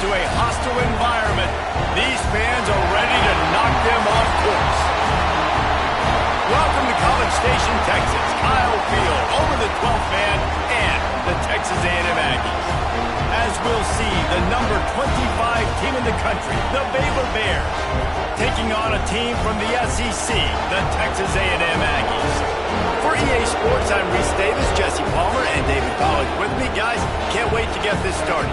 into a hostile environment. These fans are ready to knock them off course. Welcome to College Station, Texas. Kyle Field over the 12th man and the Texas A&M Aggies. As we'll see, the number 25 team in the country, the Baylor Bears, taking on a team from the SEC, the Texas A&M Aggies. For EA Sports, I'm Reese Davis, Jesse Palmer, and David College with me. Guys, can't wait to get this started.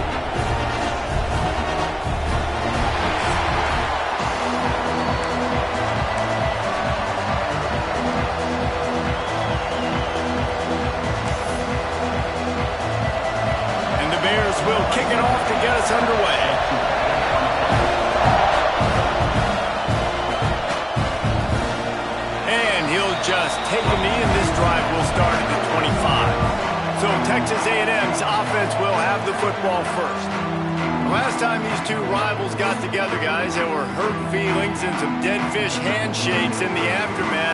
Will kick it off to get us underway. And he'll just take a knee, and this drive will start at the 25. So Texas A&M's offense will have the football first. Last time these two rivals got together, guys, there were hurt feelings and some dead fish handshakes in the aftermath.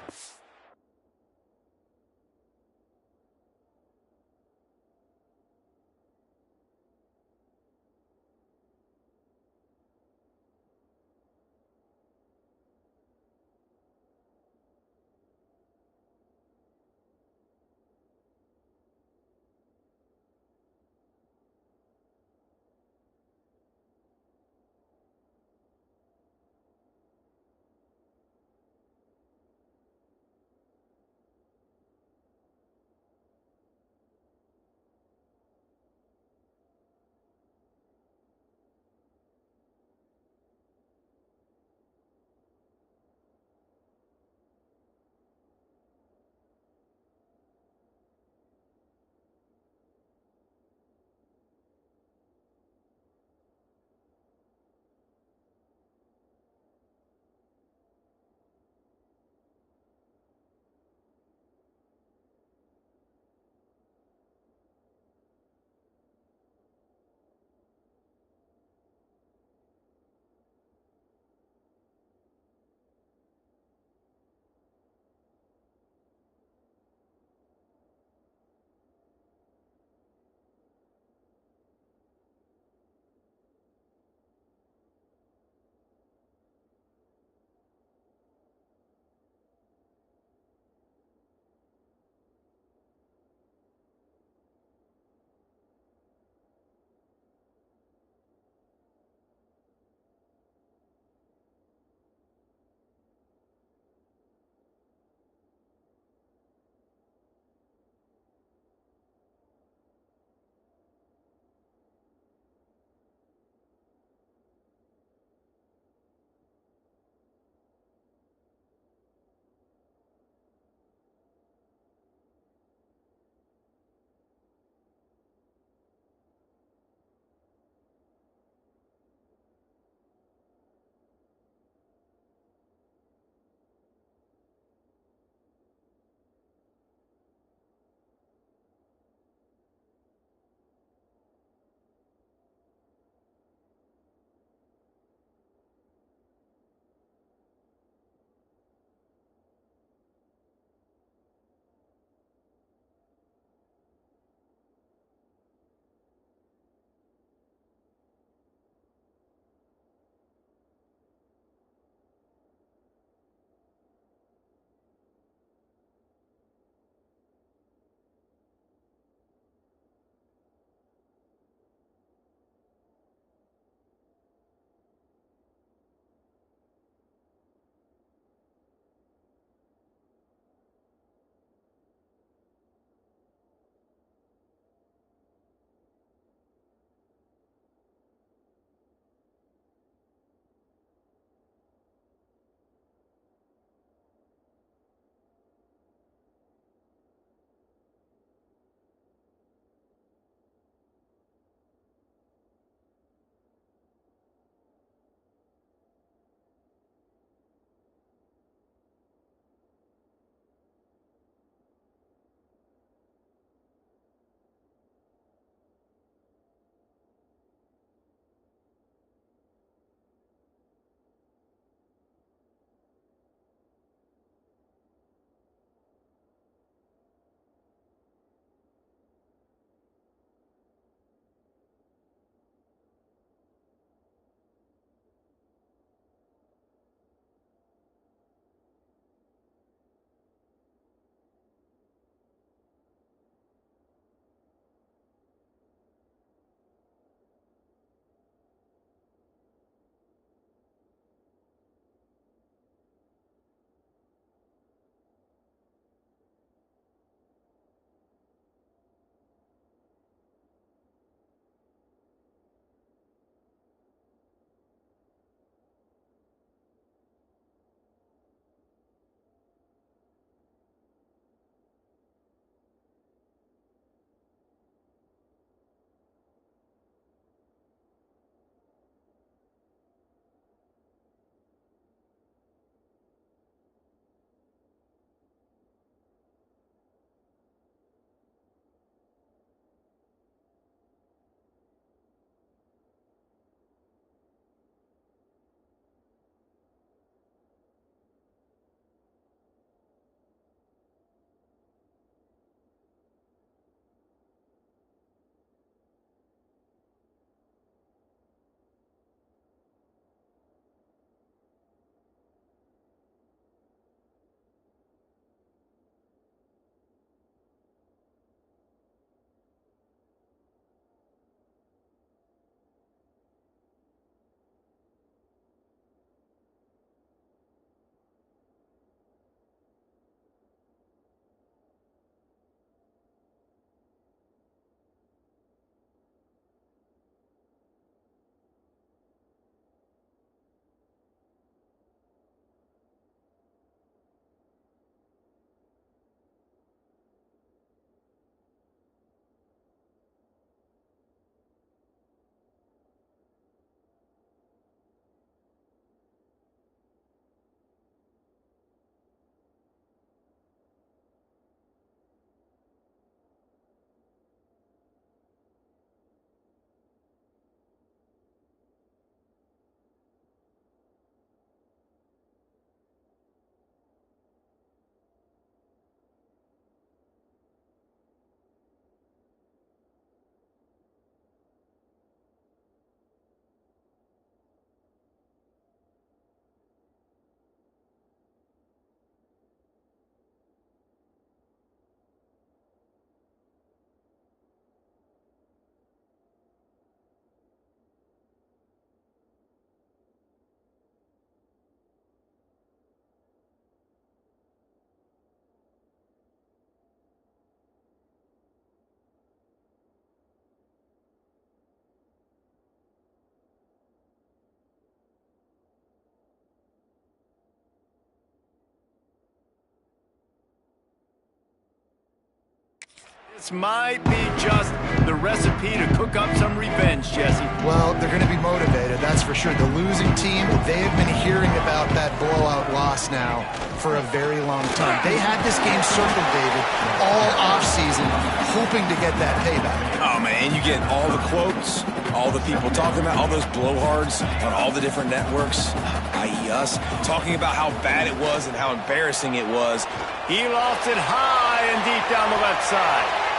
This might be just the recipe to cook up some revenge, Jesse. Well, they're going to be motivated, that's for sure. The losing team, they have been hearing about that blowout loss now for a very long time. They had this game circled, David, all offseason, hoping to get that payback. Oh, man, you get all the quotes, all the people talking about, all those blowhards on all the different networks, i.e. us, talking about how bad it was and how embarrassing it was. He lost it high and deep down the left side.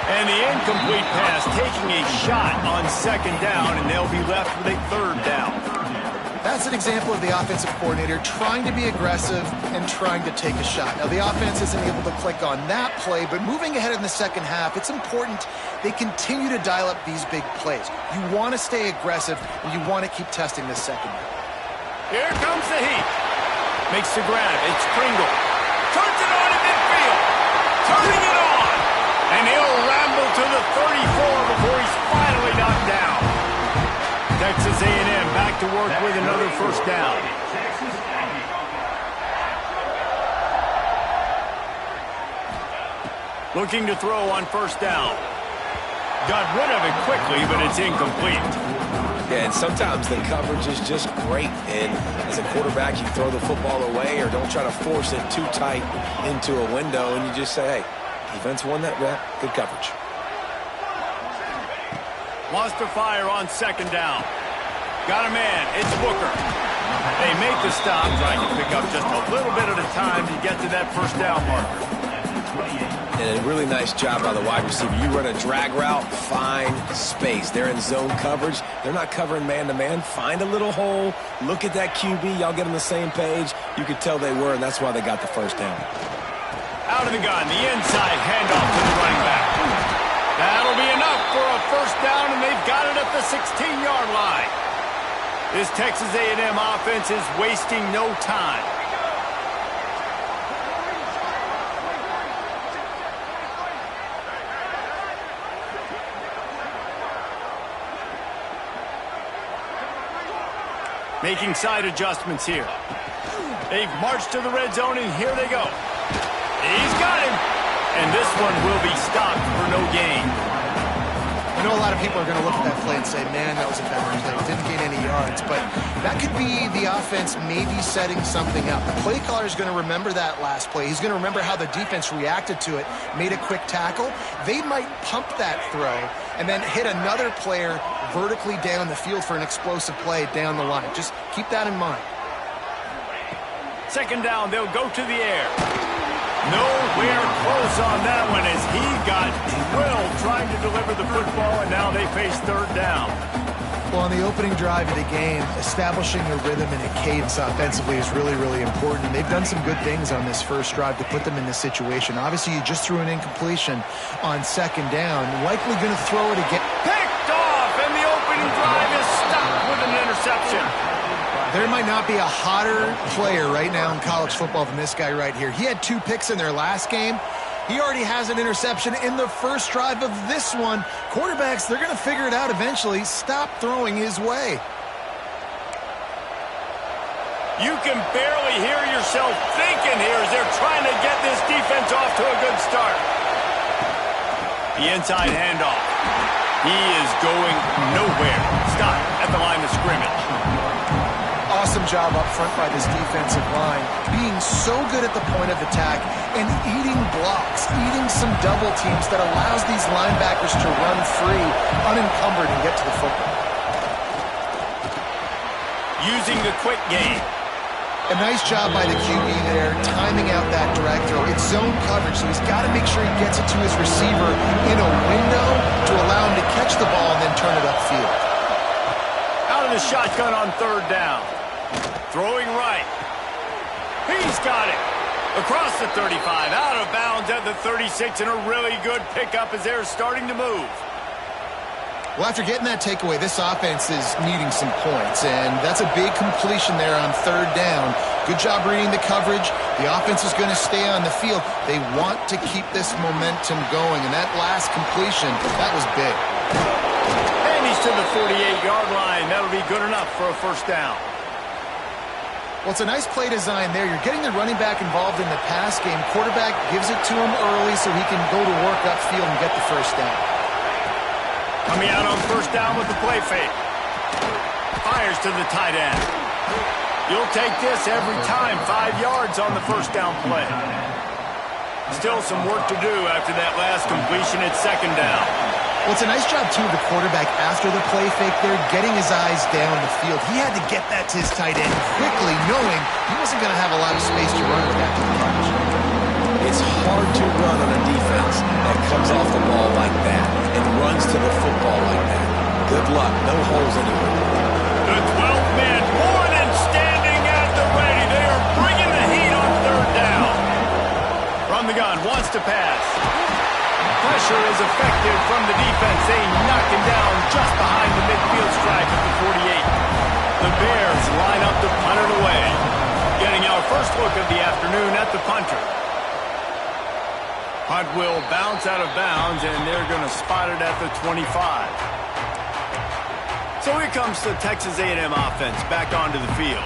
And the incomplete pass taking a shot on second down, and they'll be left with a third down. That's an example of the offensive coordinator trying to be aggressive and trying to take a shot. Now, the offense isn't able to click on that play, but moving ahead in the second half, it's important they continue to dial up these big plays. You want to stay aggressive, and you want to keep testing this second. Here comes the heat. Makes the grab. It's Pringle. Turns it on in midfield. Turning it on. And he'll ramble to the 34 before he's finally knocked down. Texas A&M back to work with another first down. Looking to throw on first down. Got rid of it quickly, but it's incomplete. Yeah, and sometimes the coverage is just great. And as a quarterback, you throw the football away or don't try to force it too tight into a window, and you just say, hey, defense won that rep. Good coverage. Wants to fire on second down. Got a man. It's Booker. They make the stop, trying to pick up just a little bit at a time to get to that first down marker. And a really nice job by the wide receiver. You run a drag route, find space. They're in zone coverage. They're not covering man-to-man. Find a little hole. Look at that QB. Y'all get on the same page. You could tell they were, and that's why they got the first down. Out of the gun, the inside handoff to the running back. That'll be enough for a first down, and they've got it at the 16-yard line. This Texas A&M offense is wasting no time. Making side adjustments here. They've marched to the red zone, and here they go. He's got him. And this one will be stopped for no gain. I know a lot of people are going to look at that play and say, man, that was a bad play. Didn't gain any yards. But that could be the offense maybe setting something up. The play caller is going to remember that last play. He's going to remember how the defense reacted to it, made a quick tackle. They might pump that throw and then hit another player vertically down the field for an explosive play down the line. Just keep that in mind. Second down, they'll go to the air. Nowhere close on that one as he got drilled trying to deliver the football, and now they face third down. Well, on the opening drive of the game, establishing a rhythm and a cadence offensively is really, really important. They've done some good things on this first drive to put them in this situation. Obviously, you just threw an incompletion on second down. Likely going to throw it again. Picked off, and the opening drive is stopped with an interception. There might not be a hotter player right now in college football than this guy right here. He had 2 picks in their last game. He already has an interception in the first drive of this one. Quarterbacks, they're going to figure it out eventually. Stop throwing his way. You can barely hear yourself thinking here as they're trying to get this defense off to a good start. The inside handoff. He is going nowhere. Stop at the line of scrimmage. Awesome job up front by this defensive line, being so good at the point of attack and eating blocks, eating some double teams that allows these linebackers to run free, unencumbered, and get to the football. Using the quick game. A nice job by the QB there, timing out that drag throw. It's zone coverage, so he's got to make sure he gets it to his receiver in a window to allow him to catch the ball and then turn it upfield. Out of the shotgun on third down. Throwing right. He's got it. Across the 35, out of bounds at the 36, and a really good pickup as they're starting to move. Well, after getting that takeaway, this offense is needing some points, and that's a big completion there on third down. Good job reading the coverage. The offense is going to stay on the field. They want to keep this momentum going, and that last completion, that was big. And he's to the 48-yard line. That'll be good enough for a first down. Well, it's a nice play design there. You're getting the running back involved in the pass game. Quarterback gives it to him early so he can go to work upfield and get the first down. Coming out on first down with the play fake. Fires to the tight end. You'll take this every time. 5 yards on the first down play. Still some work to do after that last completion at second down. Well, it's a nice job, too, of the quarterback after the play fake there, getting his eyes down the field. He had to get that to his tight end quickly, knowing he wasn't going to have a lot of space to run with after the coverage. It's hard to run on a defense that comes off the ball like that and runs to the football like that. Good luck. No holes anywhere. The 12th man, Gordon, standing at the ready. They are bringing the heat on third down. From the gun, wants to pass. Pressure is effective from the defense. They knock him down just behind the midfield stripe at the 48. The Bears line up to punt it away. Getting our first look of the afternoon at the punter. Punt will bounce out of bounds, and they're going to spot it at the 25. So here comes the Texas A&M offense back onto the field.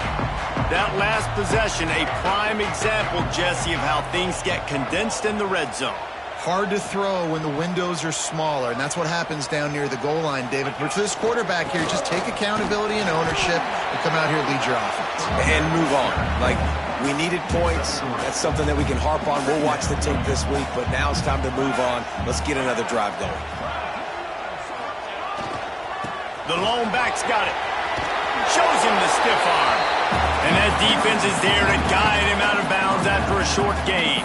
That last possession, a prime example, Jesse, of how things get condensed in the red zone. Hard to throw when the windows are smaller, and that's what happens down near the goal line, David. But for this quarterback here, just take accountability and ownership and come out here and lead your offense. And move on. Like, we needed points. That's something that we can harp on. We'll watch the tape this week, but now it's time to move on. Let's get another drive going. The lone back's got it. Shows him the stiff arm. And that defense is there to guide him out of bounds after a short gain.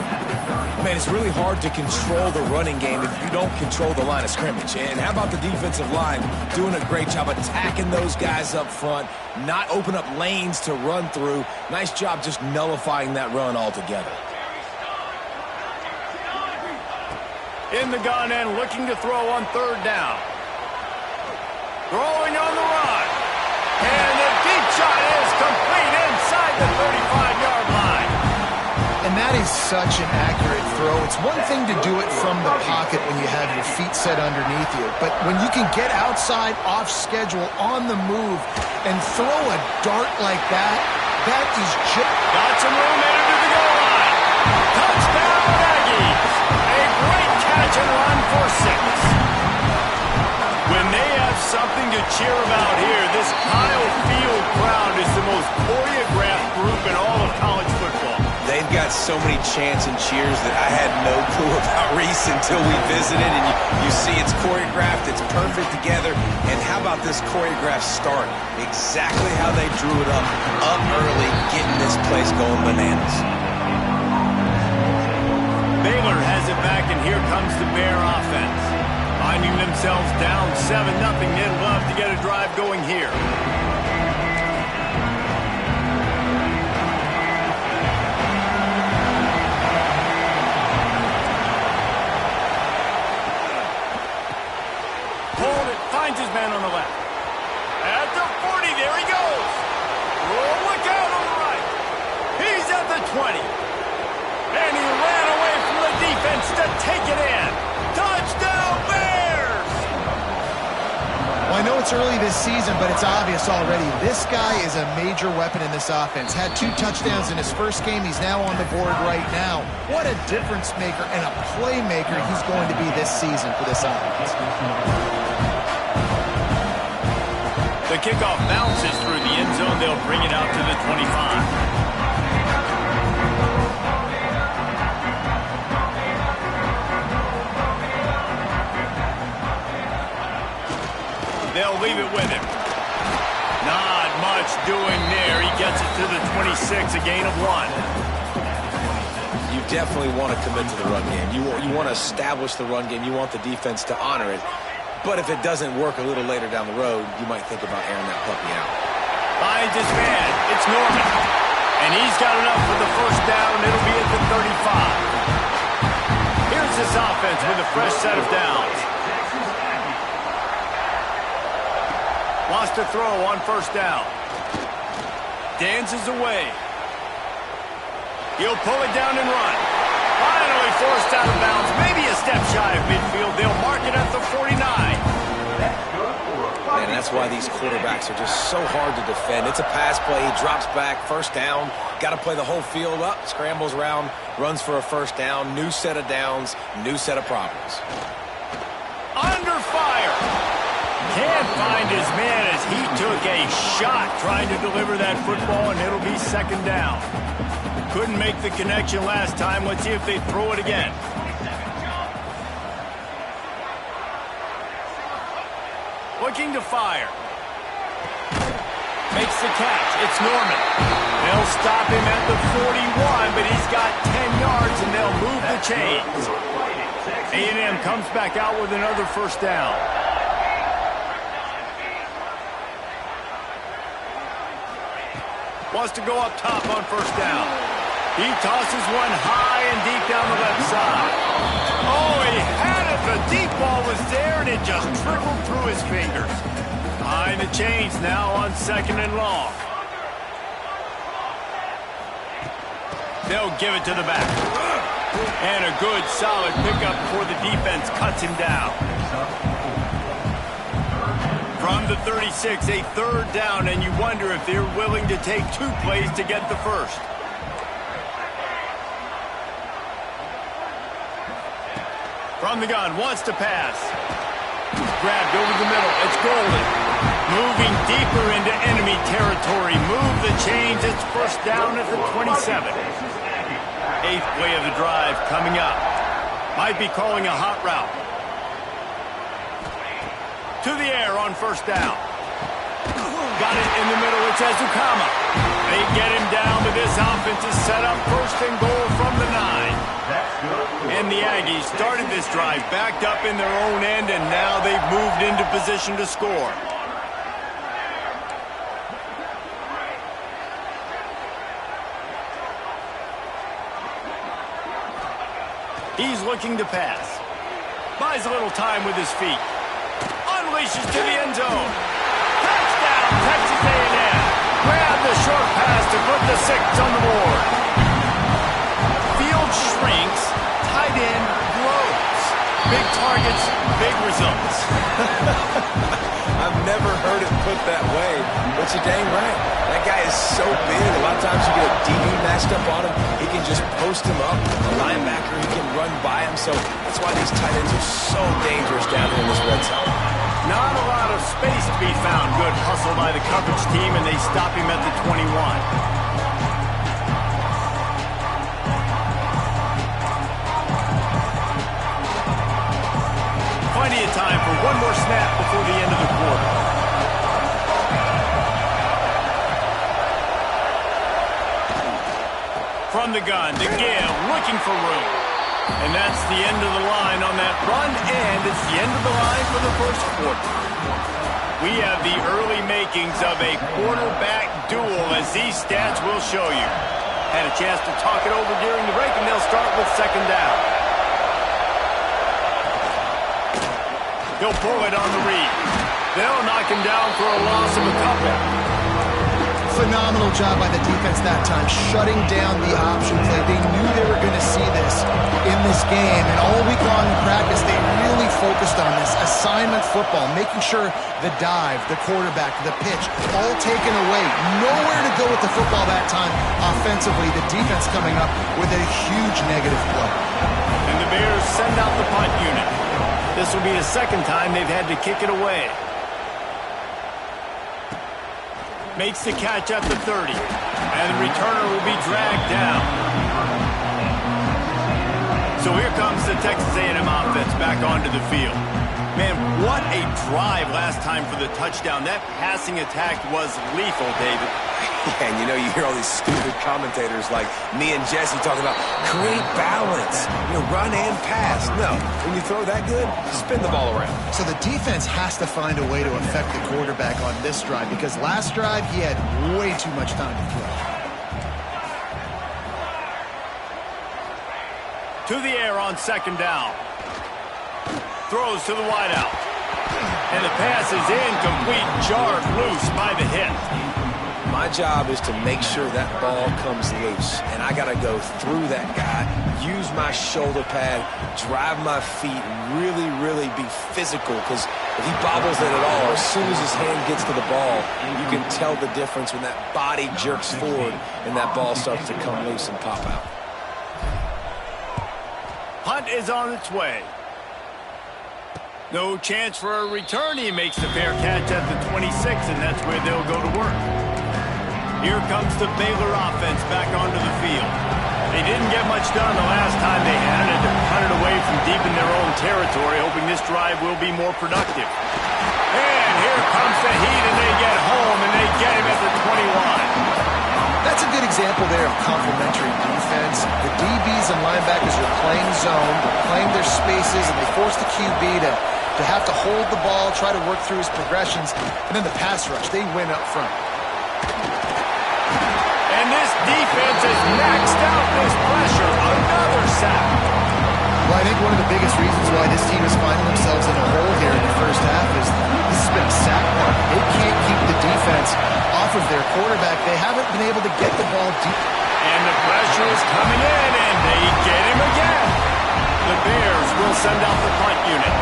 Man, it's really hard to control the running game if you don't control the line of scrimmage. And how about the defensive line doing a great job attacking those guys up front, not open up lanes to run through. Nice job just nullifying that run altogether. In the gun and looking to throw on third down. Throwing on the run. And the deep shot is complete inside the 35-yard line. And that is such an accurate throw. It's one thing to do it from the pocket when you have your feet set underneath you, but when you can get outside, off schedule, on the move, and throw a dart like that, that is just... Got some room headed to the goal line. Touchdown, Aggies. A great catch and run for 6. When they have something to cheer about here, this Kyle Field crowd is the most choreographed group in all of college football. They've got so many chants and cheers that I had no clue about Reese until we visited. And you see it's choreographed, it's perfect together. And how about this choreographed start? Exactly how they drew it up early, getting this place going bananas. Baylor has it back, and here comes the Bear offense. Finding themselves down 7-0, they'd love to get a drive going here. Finds his man on the left. At the 40, there he goes. Oh, look out on the right. He's at the 20. And he ran away from the defense to take it in. Touchdown, Bears! Well, I know it's early this season, but it's obvious already. This guy is a major weapon in this offense. Had 2 touchdowns in his first game. He's now on the board right now. What a difference maker and a playmaker he's going to be this season for this offense. The kickoff bounces through the end zone. They'll bring it out to the 25. They'll leave it with him. Not much doing there. He gets it to the 26, a gain of 1. You definitely want to commit to the run game. You want to establish the run game. You want the defense to honor it. But if it doesn't work a little later down the road, you might think about airing that puppy out. Finds his man. It's Norman. And he's got enough for the first down, and it'll be at the 35. Here's this offense with a fresh set of downs. Wants to throw on first down. Dances away. He'll pull it down and run. Finally forced out of bounds. Maybe a step shy of midfield. They'll mark it at the 49. And that's That's why these quarterbacks are just so hard to defend. It's a pass play. He drops back, first down. Got to play the whole field up, scrambles around, runs for a first down. New set of downs, new set of problems. Under fire. Can't find his man as he took a shot trying to deliver that football, and it'll be second down. Couldn't make the connection last time. Let's see if they throw it again. Looking to fire. Makes the catch. It's Norman. They'll stop him at the 41, but he's got 10 yards, and they'll move the chains. A&M comes back out with another first down. Wants to go up top on first down. He tosses one high and deep down the left side. Oh, he had it. The deep ball was there, and it just trickled through his fingers. Behind the chains now on second and long. They'll give it to the back. And a good, solid pickup before the defense cuts him down. From the 36, a third down, and you wonder if they're willing to take 2 plays to get the first. From the gun, wants to pass. Grabbed over the middle. It's Golden. Moving deeper into enemy territory. Move the chains. It's first down at the 27. 8th play of the drive coming up. Might be calling a hot route. To the air on first down. Got it in the middle. It's Ezukama. They get him down, but this offense is set up first and goal from the 9. And the Aggies started this drive backed up in their own end, and now they've moved into position to score. He's looking to pass. Buys a little time with his feet. Unleashes to the end zone. Touchdown, Texas A&M. Grab the short pass to put the 6 on the board. Field shrinks. Tight end grows. Big targets, big results. I've never heard it put that way, but you're dang right. That guy is so big. A lot of times you get a DB matched up on him. He can just post him up. A linebacker, he can run by him. So that's why these tight ends are so dangerous down here in this red zone. Not a lot of space to be found. Good hustle by the coverage team, and they stop him at the 21. Plenty of time for one more snap before the end of the quarter. From the gun, to give, looking for room. And that's the end of the line on that run, and it's the end of the line for the first quarter. We have the early makings of a quarterback duel, as these stats will show you. Had a chance to talk it over during the break, and they'll start with second down. He'll pull it on the read. They'll knock him down for a loss of a couple. Phenomenal job by the defense that time, shutting down the option play. They knew they were going to see this in this game, and all week long in practice, they really focused on this assignment football, making sure the dive, the quarterback, the pitch, all taken away. Nowhere to go with the football that time offensively. The defense coming up with a huge negative play. And the Bears send out the punt unit. This will be the second time they've had to kick it away. Makes the catch at the 30. And the returner will be dragged down. So here comes the Texas A&M offense back onto the field. Man, what a drive last time for the touchdown. That passing attack was lethal, David. And you know, you hear all these stupid commentators like me and Jesse talking about create balance, run and pass. No, when you throw that good, spin the ball around. So the defense has to find a way to affect the quarterback on this drive, because last drive he had way too much time to throw. To the air on second down. Throws to the wideout. And the pass is incomplete, jarred loose by the hit. My job is to make sure that ball comes loose, and I got to go through that guy use my shoulder pad, drive my feet, and really be physical, because if he bobbles it at all, as soon as his hand gets to the ball, you can tell the difference when that body jerks forward and that ball starts to come loose and pop out. Punt is on its way. No chance for a return. He makes the fair catch at the 26, and that's where they'll go to work. Here comes the Baylor offense back onto the field. They didn't get much done the last time they had it. To punt it away from deep in their own territory, hoping this drive will be more productive. And here comes the heat, and they get home, and they get him at the 21. That's a good example there of complementary defense. The DBs and linebackers are playing zone, they're playing their spaces, and they force the QB to have to hold the ball, try to work through his progressions, and then the pass rush, they win up front. And this defense has maxed out this pressure. Another sack. Well, I think one of the biggest reasons why this team is finding themselves in a hole here in the first half is this has been a sack market. They can't keep the defense off of their quarterback. They haven't been able to get the ball deep. And the pressure is coming in, and they get him again. The Bears will send out the punt unit.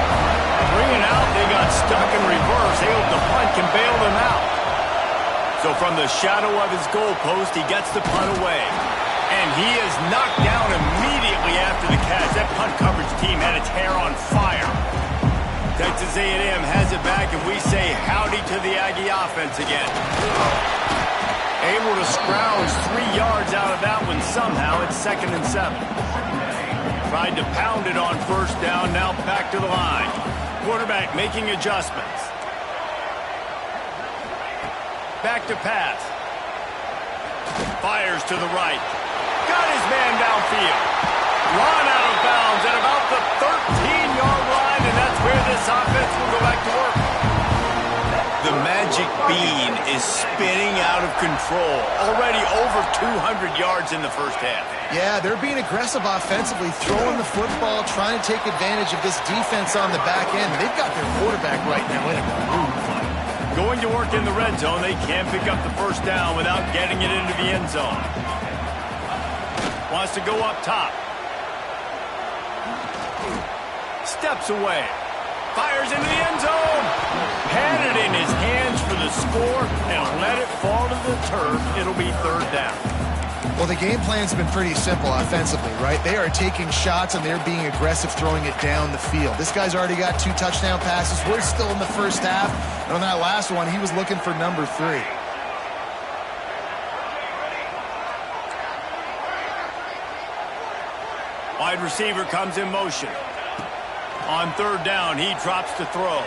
Bringing out, they got stuck in reverse. They hope the punt can bail them out. So from the shadow of his goalpost, he gets the punt away. And he is knocked down immediately after the catch. That punt coverage team had its hair on fire. Texas A&M has it back, and we say howdy to the Aggie offense again. Able to scrounge 3 yards out of that one somehow. It's 2nd and 7. Tried to pound it on first down, now back to the line. Quarterback making adjustments. Back to pass. Fires to the right. Got his man downfield. Run out of bounds at about the 13-yard line, and that's where this offense will go back to work. The magic bean is spinning out of control. Already over 200 yards in the first half. Yeah, they're being aggressive offensively, throwing the football, trying to take advantage of this defense on the back end. They've got their quarterback right now in a groove. Going to work in the red zone, they can't pick up the first down without getting it into the end zone. Wants to go up top. Steps away. Fires into the end zone. Had it in his hands for the score and let it fall to the turf. It'll be 3rd down. Well, the game plan's been pretty simple offensively, right? They are taking shots, and they're being aggressive throwing it down the field. This guy's already got 2 touchdown passes. We're still in the first half. And on that last one, he was looking for number 3. Wide receiver comes in motion. On 3rd down, he drops to throw.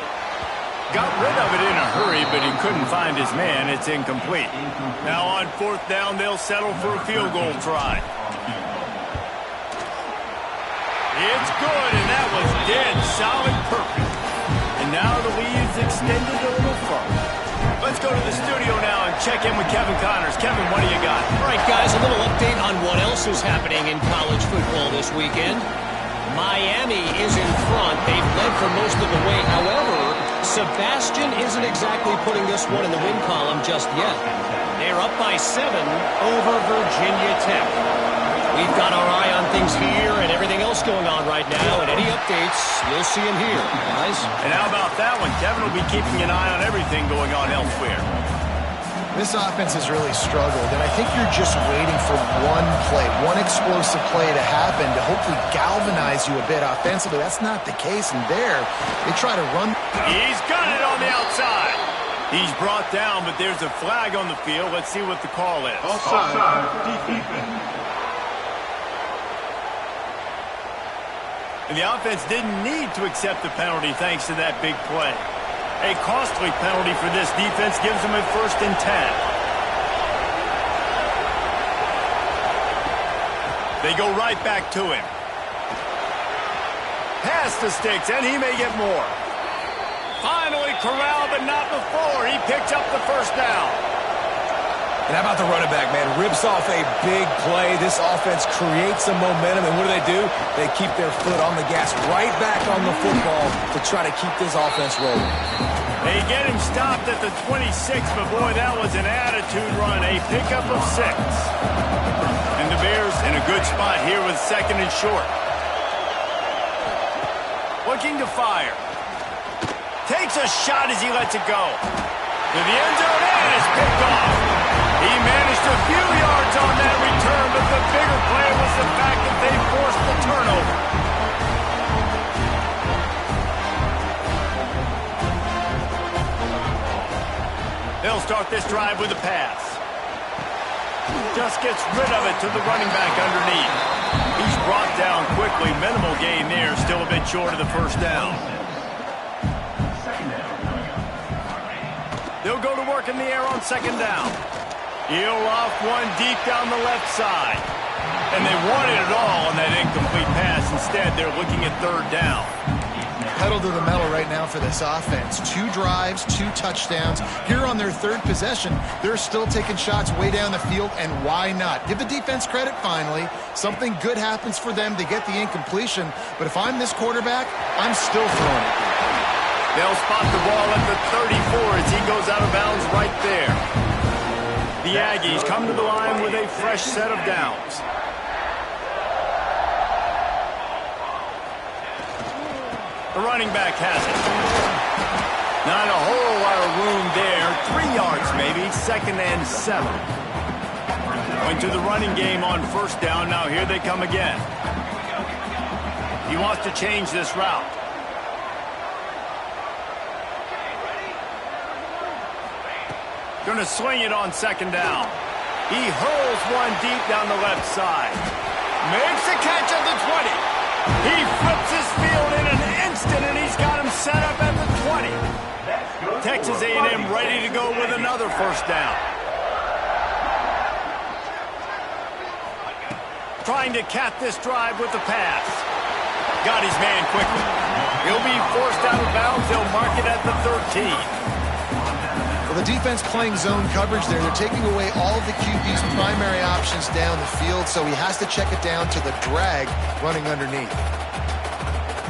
Got rid of it in a hurry, but he couldn't find his man. It's incomplete. Now on 4th down, they'll settle for a field goal try. It's good, and that was dead solid perfect. And now the lead's extended a little further. Let's go to the studio now and check in with Kevin Connors. Kevin, what do you got? All right, guys, a little update on what else is happening in college football this weekend. Miami is in front. They've led for most of the way. However, Sebastian isn't exactly putting this one in the win column just yet. They're up by 7 over Virginia Tech. We've got our eye on things here and everything else going on right now, and any updates, you'll see them here, guys. And how about that one? Kevin will be keeping an eye on everything going on elsewhere. This offense has really struggled, and I think you're just waiting for one play, one explosive play to happen to hopefully galvanize you a bit offensively. That's not the case, and there, they try to run. He's got it on the outside. He's brought down, but there's a flag on the field. Let's see what the call is. Offside, defense. And the offense didn't need to accept the penalty thanks to that big play. A costly penalty for this defense gives them a 1st and 10. They go right back to him. Pass the sticks, and he may get more. Finally corralled, but not before. He picks up the 1st down. And how about the running back, man? Rips off a big play. This offense creates some momentum, and what do? They keep their foot on the gas right back on the football to try to keep this offense rolling. They get him stopped at the 26, but boy, that was an attitude run. A pickup of 6. And the Bears in a good spot here with 2nd and short. Looking to fire. Takes a shot as he lets it go. To the end zone, and it's picked off. He managed a few yards on that return, but the bigger play was the fact that they forced the turnover. They'll start this drive with a pass. Just gets rid of it to the running back underneath. He's brought down quickly. Minimal gain there, still a bit short of the first down. They'll go to work in the air on 2nd down. He'll off one deep down the left side. And they wanted it all on that incomplete pass. Instead, they're looking at 3rd down. Pedal to the metal right now for this offense. 2 drives, 2 touchdowns. Here on their 3rd possession, they're still taking shots way down the field, and why not? Give the defense credit finally. Something good happens for them. They get the incompletion. But if I'm this quarterback, I'm still throwing it. They'll spot the ball at the 34 as he goes out of bounds right there. The Aggies come to the line with a fresh set of downs. The running back has it. Not a whole lot of room there. 3 yards maybe. 2nd and 7. Went to the running game on 1st down. Now here they come again. He wants to change this route. Going to swing it on 2nd down. He hurls one deep down the left side. Makes a catch at the 20. He flips his field in an instant, and he's got him set up at the 20. Texas A&M ready to go with another 1st down. Trying to cap this drive with the pass. Got his man quickly. He'll be forced out of bounds. They'll mark it at the 13. Well, the defense playing zone coverage there. They're taking away all of the QB's primary options down the field, so he has to check it down to the drag running underneath.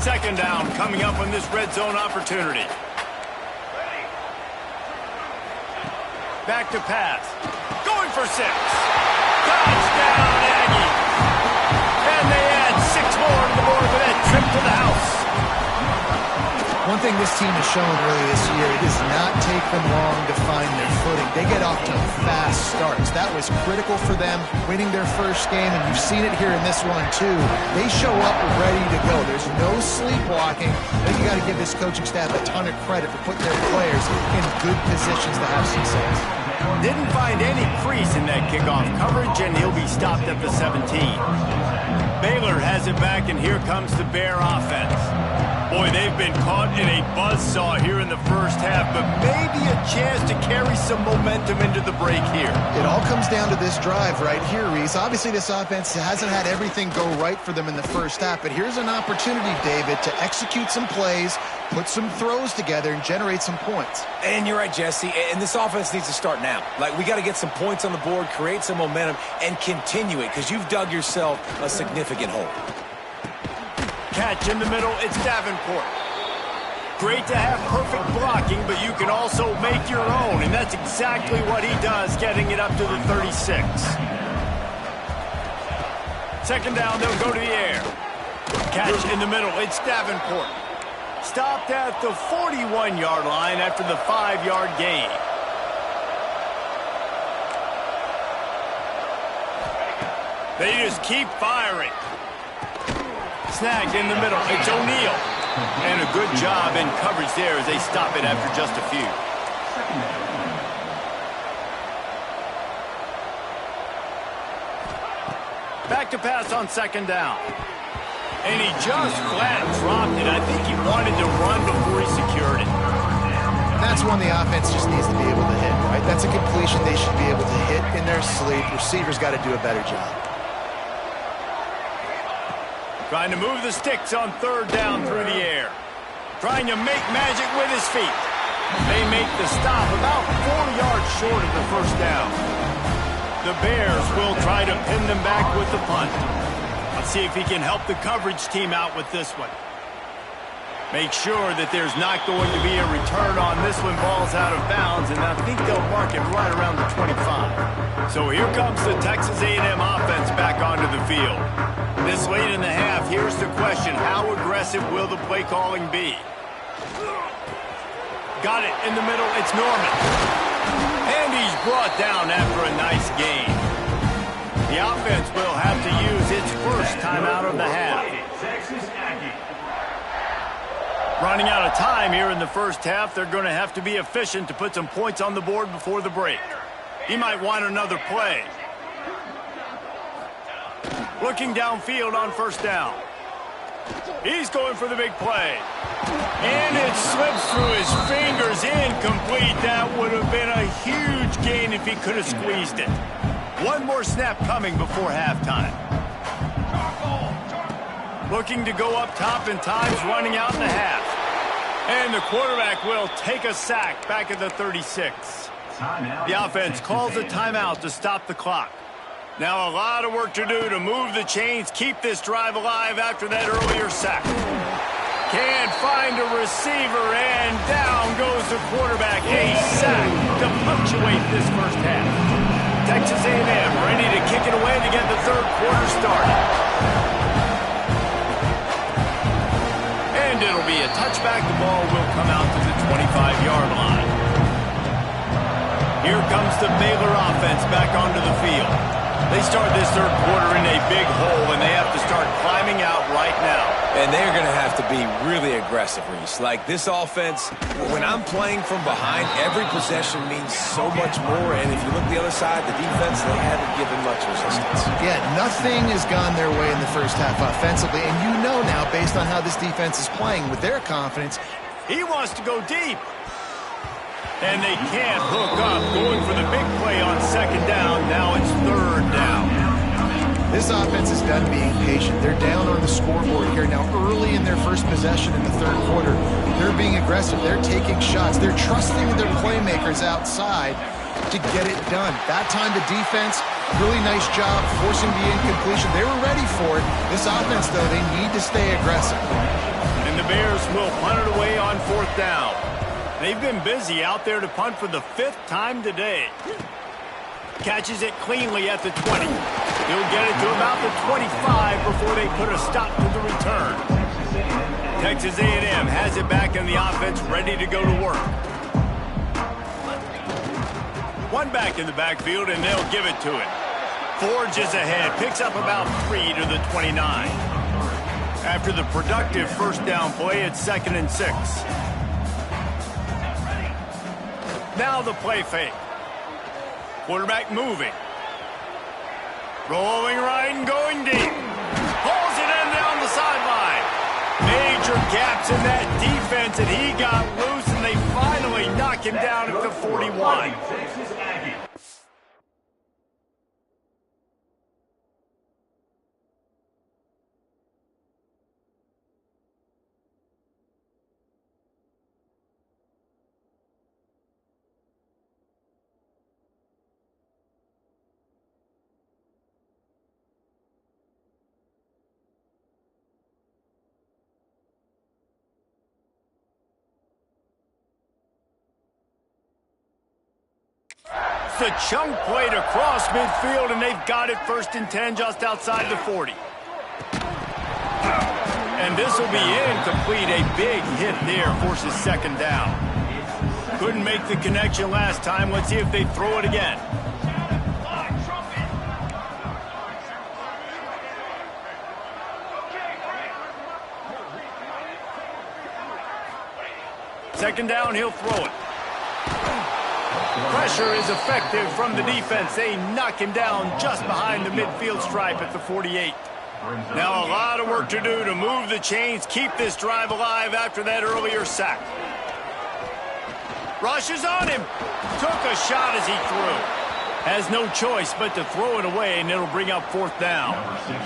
2nd down coming up on this red zone opportunity. Back to pass. Going for 6. Touchdown, Aggies. And they add 6 more to the board with that trip to the house. One thing this team has shown early this year, it does not take them long to find their footing. They get off to fast starts. That was critical for them, winning their 1st game, and you've seen it here in this one too. They show up ready to go. There's no sleepwalking. I think you got to give this coaching staff a ton of credit for putting their players in good positions to have success. Didn't find any crease in that kickoff coverage, and he'll be stopped at the 17. Baylor has it back, and here comes the Bear offense. Boy, they've been caught in a buzzsaw here in the 1st half, but maybe a chance to carry some momentum into the break here. It all comes down to this drive right here, Reese. Obviously, this offense hasn't had everything go right for them in the 1st half, but here's an opportunity, David, to execute some plays, put some throws together, and generate some points. And you're right, Jesse, and this offense needs to start now. Like, we got to get some points on the board, create some momentum, and continue it, because you've dug yourself a significant hole. Catch in the middle, it's Davenport. Great to have perfect blocking, but you can also make your own, and that's exactly what he does, getting it up to the 36. 2nd down, they'll go to the air. Catch in the middle, it's Davenport. Stopped at the 41-yard line after the 5-yard gain. They just keep firing. Snagged in the middle. It's O'Neal. And a good job in coverage there as they stop it after just a few. Back to pass on 2nd down. And he just flat dropped it. I think he wanted to run before he secured it. That's one the offense just needs to be able to hit, right? That's a completion they should be able to hit in their sleep. Receivers got to do a better job. Trying to move the sticks on 3rd down through the air. Trying to make magic with his feet. They make the stop about 4 yards short of the 1st down. The Bears will try to pin them back with the punt. Let's see if he can help the coverage team out with this one. Make sure that there's not going to be a return on this when ball's out of bounds, and I think they'll mark it right around the 25. So here comes the Texas A&M offense back onto the field. This late in the half, here's the question: how aggressive will the play calling be? Got it in the middle, it's Norman. And he's brought down after a nice gain. The offense will have to use its first timeout of the half. Running out of time here in the first half, they're going to have to be efficient to put some points on the board before the break. He might want another play. Looking downfield on first down. He's going for the big play. And it slips through his fingers, incomplete. That would have been a huge gain if he could have squeezed it. One more snap coming before halftime. Looking to go up top, and time's running out in the half. And the quarterback will take a sack back at the 36. The offense calls a timeout to stop the clock. Now a lot of work to do to move the chains, keep this drive alive after that earlier sack. Can't find a receiver, and down goes the quarterback. A sack to punctuate this first half. Texas A&M ready to kick it away to get the third quarter started. And it'll be a touchback. The ball will come out to the 25-yard line. Here comes the Baylor offense back onto the field. They start this third quarter in a big hole, and they have to start climbing out right now. And they're going to have to be really aggressive, Reese. Like this offense, when I'm playing from behind, every possession means so much more. And if you look the other side, the defense, they haven't given much resistance. Yeah, nothing has gone their way in the first half offensively. And you know now, based on how this defense is playing, with their confidence, he wants to go deep. And they can't hook up, going for the big play on second down. Now it's third down. This offense is done being patient. They're down on the scoreboard here now early in their first possession in the third quarter. They're being aggressive. They're taking shots. They're trusting their playmakers outside to get it done. That time the defense, really nice job forcing the incompletion. They were ready for it. This offense, though, they need to stay aggressive. And the Bears will punt it away on fourth down. They've been busy out there to punt for the 5th time today. Catches it cleanly at the 20. He'll get it to about the 25 before they put a stop to the return. Texas A&M has it back in the offense, ready to go to work. One back in the backfield, and they'll give it to him. Forges ahead, picks up about 3 to the 29. After the productive first down play, it's 2nd and 6. Now the play fake. Quarterback moving. Rolling right and going deep. Pulls it in down the sideline. Major gaps in that defense, and he got loose, and they finally knock him down at the 41. The chunk played across midfield, and they've got it 1st and 10 just outside the 40. And this will be incomplete. A big hit there forces 2nd down. Couldn't make the connection last time. Let's see if they throw it again. Second down, he'll throw it. Pressure is effective from the defense. They knock him down just behind the midfield stripe at the 48. Now a lot of work to do to move the chains, keep this drive alive after that earlier sack. Rushes on him. Took a shot as he threw. Has no choice but to throw it away, and it'll bring up 4th down.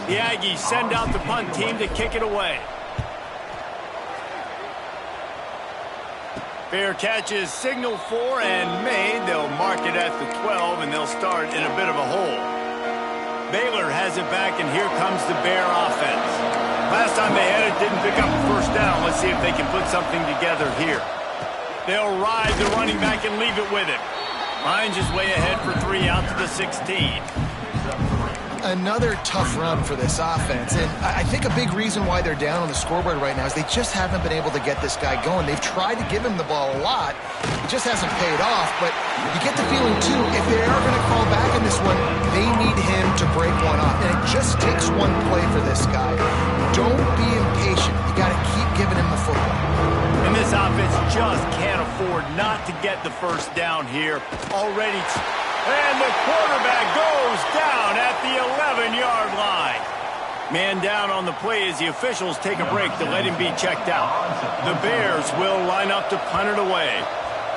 The Aggies send out the punt team to kick it away. Fair catch is signaled for and made. They'll mark it at the 12, and they'll start in a bit of a hole. Baylor has it back, and here comes the Bear offense. Last time they had it, didn't pick up the first down. Let's see if they can put something together here. They'll ride the running back and leave it with him. Finds his way ahead for 3 out to the 16. Another tough run for this offense, and I think a big reason why they're down on the scoreboard right now is they just haven't been able to get this guy going. They've tried to give him the ball a lot. It just hasn't paid off, but you get the feeling, too, if they are going to call back in this one, they need him to break one off, and it just takes one play for this guy. Don't be impatient. You got to keep giving him the football. And this offense just can't afford not to get the first down here. Already... And the quarterback goes down at the 11-yard line. Man down on the play as the officials take a break to let him be checked out. The Bears will line up to punt it away.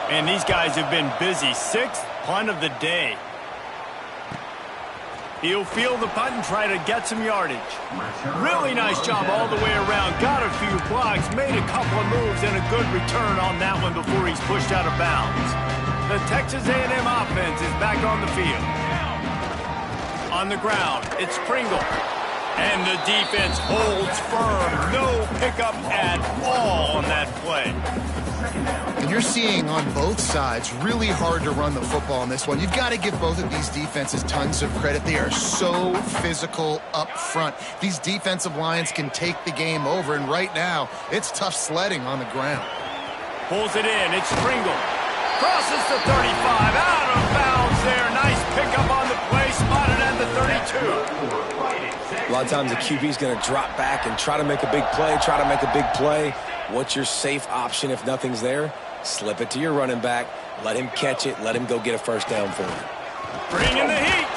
And these guys have been busy. 6th punt of the day. He'll field the punt and try to get some yardage. Really nice job all the way around. Got a few blocks, made a couple of moves, and a good return on that one before he's pushed out of bounds. The Texas A&M offense is back on the field. On the ground, it's Pringle. And the defense holds firm. No pickup at all on that play. And you're seeing on both sides really hard to run the football in this one. You've got to give both of these defenses tons of credit. They are so physical up front. These defensive lines can take the game over, and right now, it's tough sledding on the ground. Pulls it in. It's Pringle. Crosses the 35, out of bounds there. Nice pickup on the play, spotted at the 32. A lot of times the QB's going to drop back and try to make a big play, What's your safe option if nothing's there? Slip it to your running back, let him catch it, let him go get a first down for you. Bring in the heat.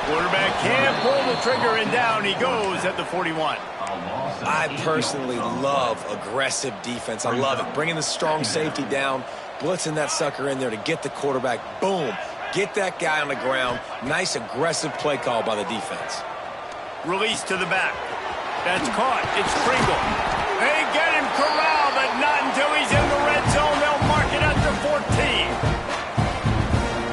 Quarterback can't pull the trigger, and down he goes at the 41. I personally love aggressive defense. I love it. Bringing the strong safety down, blitzing that sucker in there to get the quarterback. Boom. Get that guy on the ground. Nice aggressive play call by the defense. Release to the back. That's caught. It's Pringle. They get him corralled, but not until he's in the red zone. They'll mark it at the 14.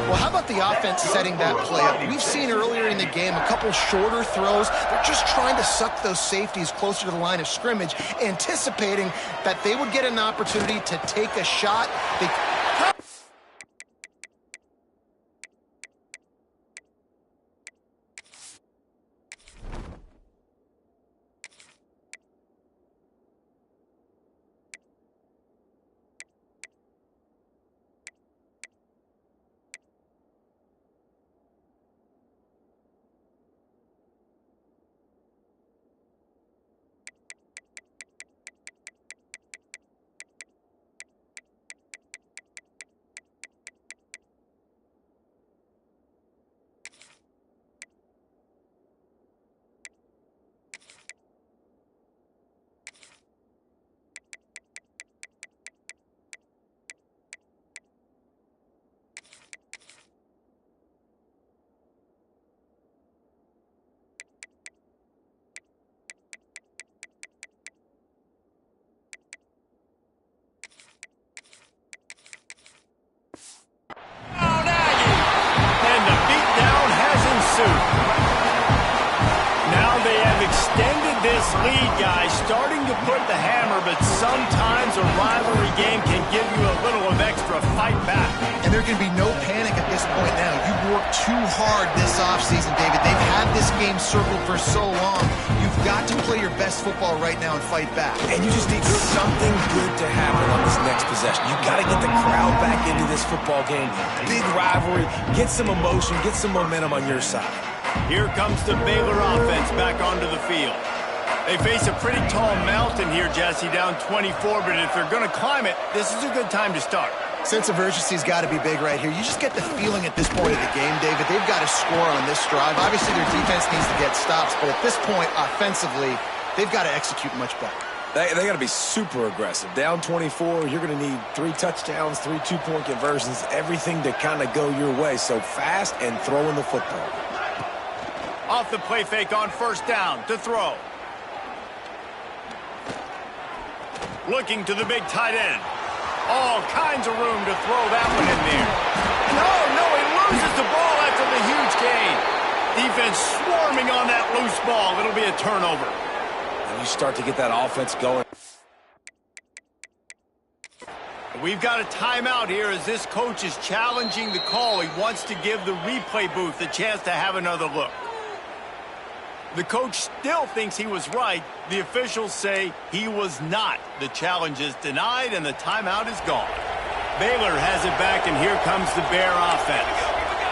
Well, how about the offense setting that play up? We've seen earlier in the game a couple shorter throws. They're just trying to suck those safeties closer to the line of scrimmage, anticipating that they would get an opportunity to take a shot. Now they have extended this lead, guys, starting to put the hammer, but sometimes a rivalry game can give you a little of extra fight back. And there can be no panic at this point now. You've worked too hard this offseason, David. They've had this game circled for so long. You've got to play your best football right now and fight back. And you just need something good to happen on this next possession. You got to get the crowd back into this football game. Big rivalry. Get some emotion. Get some momentum on your side. Here comes the Baylor offense back onto the field. They face a pretty tall mountain here, Jesse, down 24, but if they're going to climb it, this is a good time to start. Sense of urgency's got to be big right here. You just get the feeling at this point of the game, David, they've got to score on this drive. Obviously, their defense needs to get stops, but at this point, offensively, they've got to execute much better. They got to be super aggressive. Down 24, you're going to need 3 touchdowns, 3 two-point conversions, everything to kind of go your way. So fast and throwing the football. Off the play fake on first down to throw. Looking to the big tight end. All kinds of room to throw that one in there. No, he loses the ball after the huge gain. Defense swarming on that loose ball. It'll be a turnover. You start to get that offense going. We've got a timeout here as this coach is challenging the call. He wants to give the replay booth a chance to have another look. The coach still thinks he was right. The officials say he was not. The challenge is denied and the timeout is gone. Baylor has it back, and here comes the Bear offense.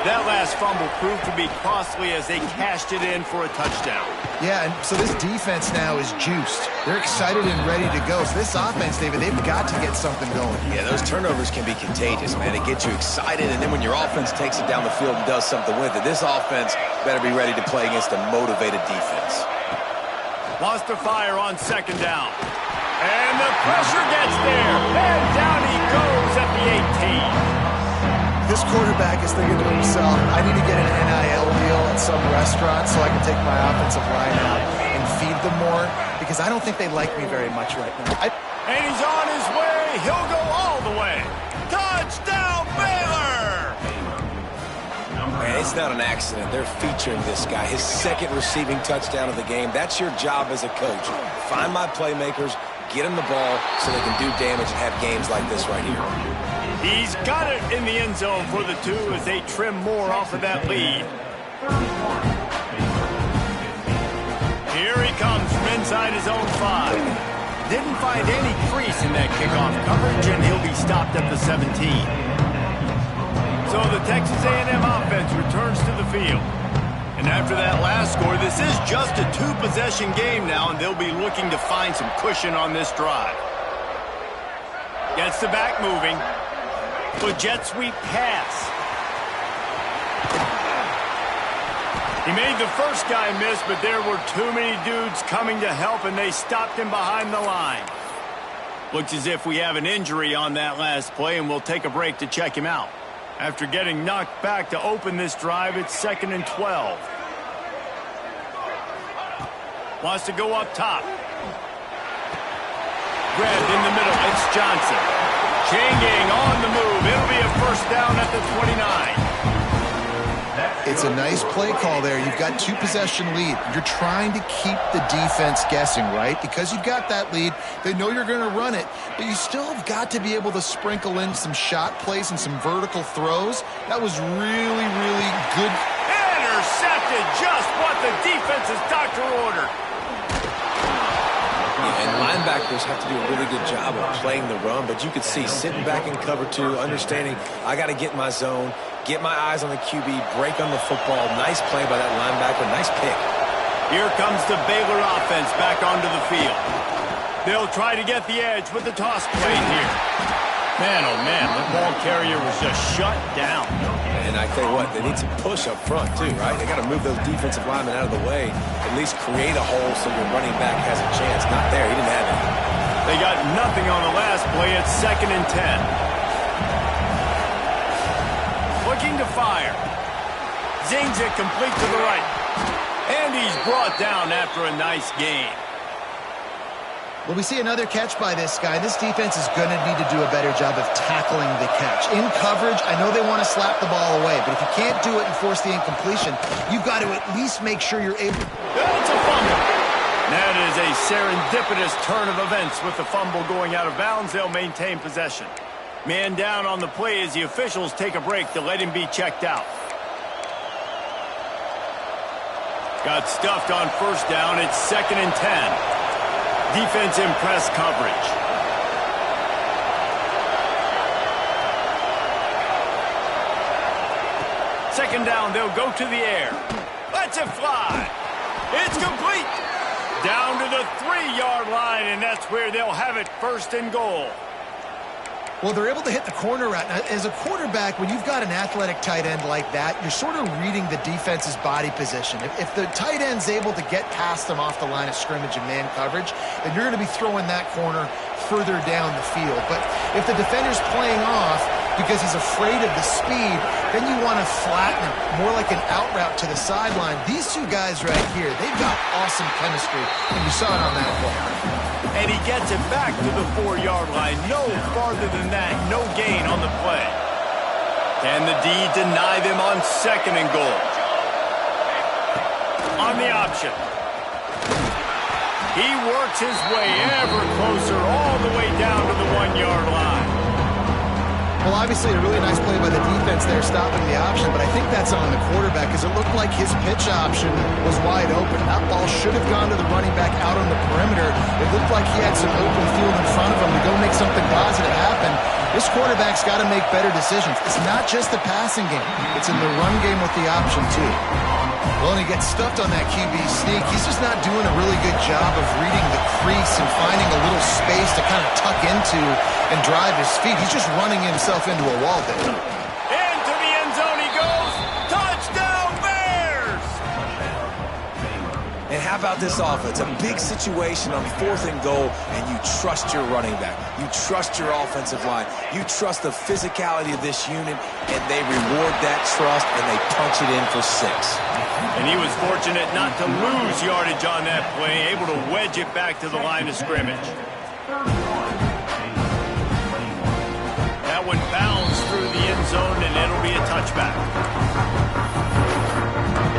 That last fumble proved to be costly as they cashed it in for a touchdown. Yeah, and so this defense now is juiced. They're excited and ready to go. So this offense, David, they've got to get something going. Yeah, those turnovers can be contagious, man. It gets you excited, and then when your offense takes it down the field and does something with it, this offense better be ready to play against a motivated defense. Lost to fire on second down. And the pressure gets there. And down he goes at the 18. This quarterback is thinking to himself, I need to get an NIL deal at some restaurant so I can take my offensive line out and feed them more, because I don't think they like me very much right now. And he's on his way. He'll go all the way. Touchdown, Baylor! Man, it's not an accident. They're featuring this guy. His second receiving touchdown of the game. That's your job as a coach. Find my playmakers, get them the ball so they can do damage and have games like this right here. He's got it in the end zone for the 2 as they trim more off of that lead. Here he comes from inside his own 5. Didn't find any crease in that kickoff coverage, and he'll be stopped at the 17. So the Texas A&M offense returns to the field. And after that last score, this is just a 2-possession game now, and they'll be looking to find some cushion on this drive. Gets the back moving. The jet sweep pass. He made the first guy miss, but there were too many dudes coming to help, and they stopped him behind the line. Looks as if we have an injury on that last play, and we'll take a break to check him out. After getting knocked back to open this drive, it's 2nd and 12. Wants to go up top. Grabbed in the middle. It's Johnson. Chain gang on the move. It'll be a first down at the 29. It's a nice play call there. You've got 2-possession lead. You're trying to keep the defense guessing, right? Because you've got that lead, they know you're going to run it, but you still have got to be able to sprinkle in some shot plays and some vertical throws. That was really, really good. Intercepted, just what the defense's doctor ordered. And linebackers have to do a really good job of playing the run, but you could see sitting back in cover 2, understanding I got to get in my zone, get my eyes on the QB, break on the football. Nice play by that linebacker. Nice pick. Here comes the Baylor offense back onto the field. They'll try to get the edge with the toss play here. Man, oh man, the ball carrier was just shut down. And I tell you what, they need some push up front too, right? They got to move those defensive linemen out of the way, at least create a hole so your running back has a chance. Not there. He didn't have it. They got nothing on the last play. It's 2nd and 10. Looking to fire. Zings it complete to the right. And he's brought down after a nice gain. Well, we see another catch by this guy. This defense is going to need to do a better job of tackling the catch. In coverage, I know they want to slap the ball away, but if you can't do it and force the incompletion, you've got to at least make sure you're able. That's a fumble. That is a serendipitous turn of events with the fumble going out of bounds. They'll maintain possession. Man down on the play as the officials take a break to let him be checked out. Got stuffed on first down. It's 2nd and 10. Defense in press coverage. Second down, they'll go to the air. Lets it fly. It's complete. Down to the 3-yard line, and that's where they'll have it, 1st and goal. Well, they're able to hit the corner route. Now, as a quarterback, when you've got an athletic tight end like that, you're sort of reading the defense's body position. If the tight end's able to get past them off the line of scrimmage and man coverage, then you're going to be throwing that corner further down the field. But if the defender's playing off because he's afraid of the speed, then you want to flatten him, more like an out route to the sideline. These two guys right here, they've got awesome chemistry, and you saw it on that play. And he gets it back to the 4-yard line. No farther than that. No gain on the play. Can the D deny them on 2nd and goal? On the option. He works his way ever closer all the way down to the 1-yard line. Well, obviously a really nice play by the defense there stopping the option, but I think that's on the quarterback because it looked like his pitch option was wide open. That ball should have gone to the running back out on the perimeter. It looked like he had some open field in front of him to go make something positive happen. This quarterback's got to make better decisions. It's not just the passing game. It's in the run game with the option, too. Well, and he gets stuffed on that QB sneak. He's just not doing a really good job of reading the crease and finding a little space to kind of tuck into and drive his feet. He's just running himself into a wall there. Into the end zone he goes. Touchdown, Bears! And how about this offense? A big situation on 4th and goal, and you trust your running back. You trust your offensive line. You trust the physicality of this unit, and they reward that trust, and they punch it in for 6. And he was fortunate not to lose yardage on that play, able to wedge it back to the line of scrimmage. That one bounced through the end zone, and it'll be a touchback.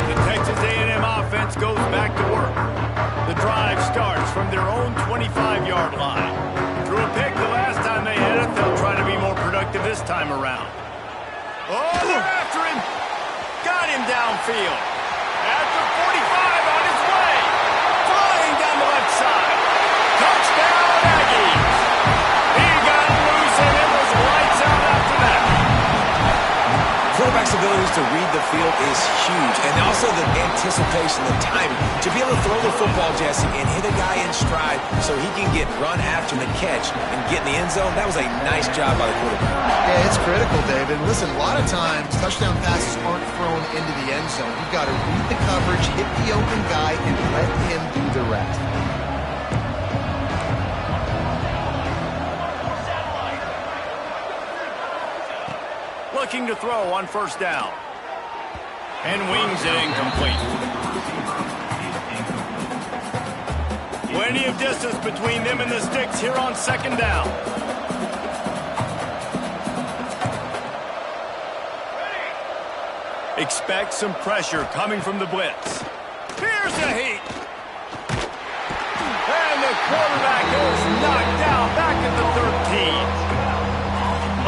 The Texas A&M offense goes back to work. The drive starts from their own 25-yard line. Threw a pick the last time they had it. They'll try to be more productive this time around. Oh, they're after him. Got him downfield. After 45 on his way. Flying down the left side. Touchdown, Aggies. He got loose, and it was lights out after that. Quarterback's abilities to read the field is huge, and also the anticipation, the timing. To be able to throw the football, Jesse, and hit a guy in stride so he can get run after the catch and get in the end zone, that was a nice job by the quarterback. Yeah, it's critical, David. Listen, a lot of times touchdown passes aren't thrown into the end zone. You've got to read the coverage, hit the open guy, and let him do the rest. Looking to throw on 1st down. And wings it incomplete. Plenty of distance between them and the sticks here on 2nd down. Expect some pressure coming from the blitz. Here's the heat. And the quarterback is knocked down back at the 13.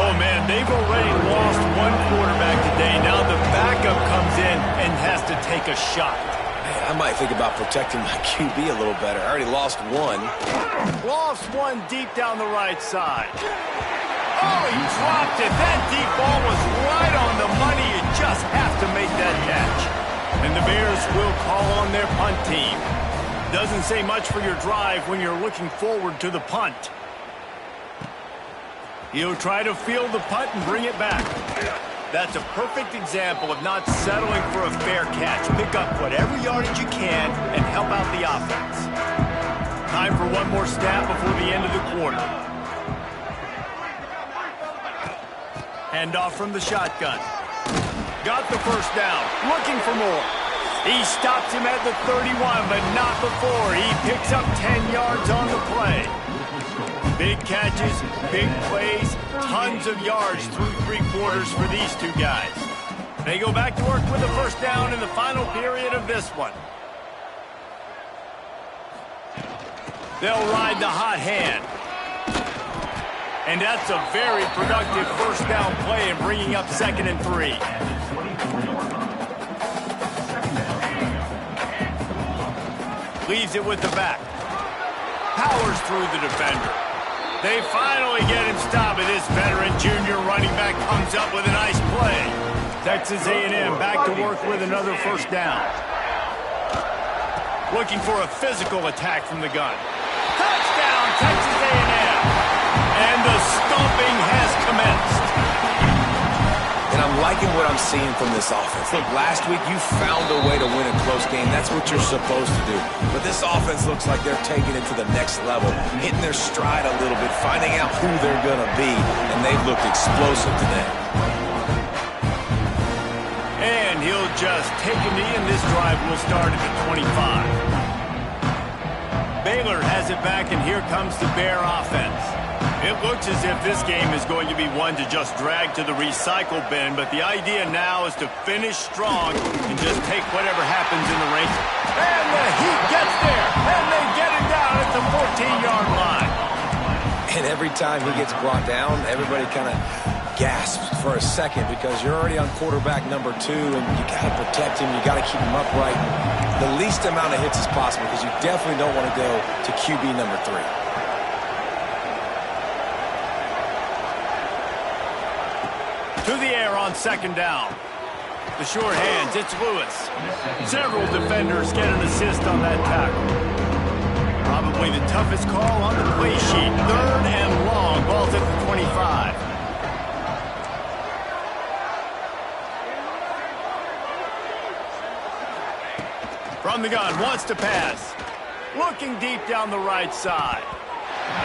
Oh, man, they've already lost one quarterback today. Now the backup comes in and has to take a shot. Man, I might think about protecting my QB a little better. I already lost one. Lost one deep down the right side. Oh, he dropped it. That deep ball was right on the money. You just have to make that catch. And the Bears will call on their punt team. Doesn't say much for your drive when you're looking forward to the punt. He'll try to field the punt and bring it back. That's a perfect example of not settling for a fair catch. Pick up whatever yardage you can and help out the offense. Time for one more snap before the end of the quarter. Handoff from the shotgun. Got the 1st down. Looking for more. He stops him at the 31, but not before. He picks up 10 yards on the play. Big catches, big plays, tons of yards through 3 quarters for these two guys. They go back to work with the 1st down in the final period of this one. They'll ride the hot hand. And that's a very productive 1st down play in bringing up 2nd and 3. Leaves it with the back. Powers through the defender. They finally get him stopped, and this veteran junior running back comes up with a nice play. Texas A&M back to work with another 1st down. Looking for a physical attack from the gun. Touchdown, Texas A&M. And the stomping has commenced. And I'm liking what I'm seeing from this offense. Look, last week you found a way to win a close game. That's what you're supposed to do. But this offense looks like they're taking it to the next level, hitting their stride a little bit, finding out who they're going to be, and they've looked explosive today. And he'll just take a knee, and this drive will start at the 25. Baylor has it back, and here comes the Bear offense. It looks as if this game is going to be one to just drag to the recycle bin, but the idea now is to finish strong and just take whatever happens in the race. And the Heat gets there, and they get it down. down at the 14-yard line. And every time he gets brought down, everybody kind of gasps for a second because you're already on quarterback number 2, and you got to protect him. You got to keep him upright. The least amount of hits as possible because you definitely don't want to go to QB number 3. To the air on second down. The short hands, it's Lewis. Several defenders get an assist on that tackle. Probably the toughest call on the play sheet. 3rd and long, ball's at the 25. From the gun, wants to pass. Looking deep down the right side.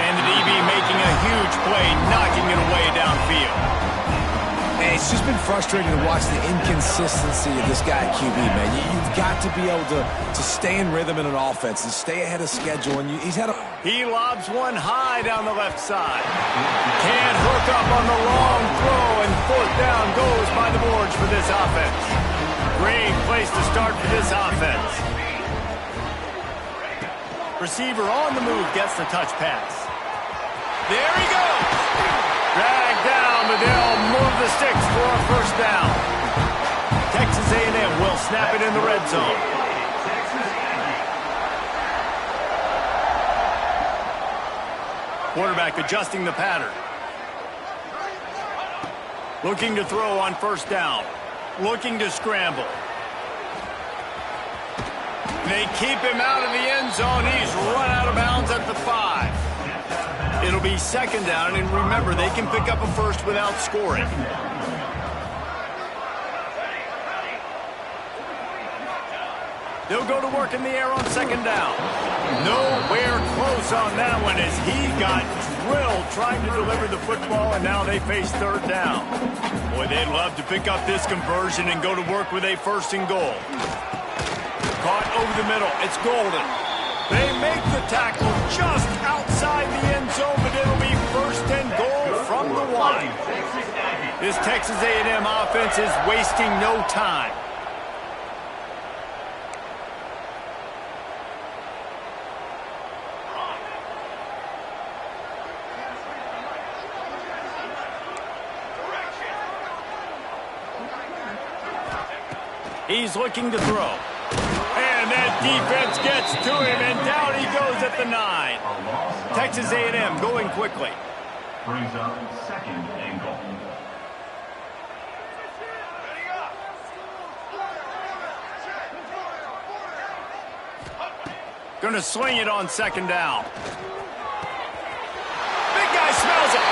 And the DB making a huge play, knocking it away downfield. And it's just been frustrating to watch the inconsistency of this guy at QB, man. You've got to be able to stay in rhythm in an offense and stay ahead of schedule. And He lobs one high down the left side. Can't hook up on the long throw, and 4th down goes by the boards for this offense. Great place to start for this offense. Receiver on the move gets the touch pass. There he goes. Dragged down, but they'll move the sticks for a 1st down. Texas A&M will snap it in the red zone. Quarterback adjusting the pattern. Looking to throw on 1st down. Looking to scramble. They keep him out of the end zone. He's run out of bounds at the 5. It'll be 2nd down, and remember, they can pick up a 1st without scoring. They'll go to work in the air on 2nd down. Nowhere close on that one as he got drilled trying to deliver the football, and now they face 3rd down. Boy, they'd love to pick up this conversion and go to work with a 1st and goal. Caught over the middle. It's Golden. They make the tackle just outside the end zone, but it'll be 1st and goal from the 1. This Texas A&M offense is wasting no time. He's looking to throw. And that defense gets to him, and down he goes at the 9. Texas A&M going quickly. Brings up 2nd and goal. Gonna swing it on 2nd down. Big guy smells it.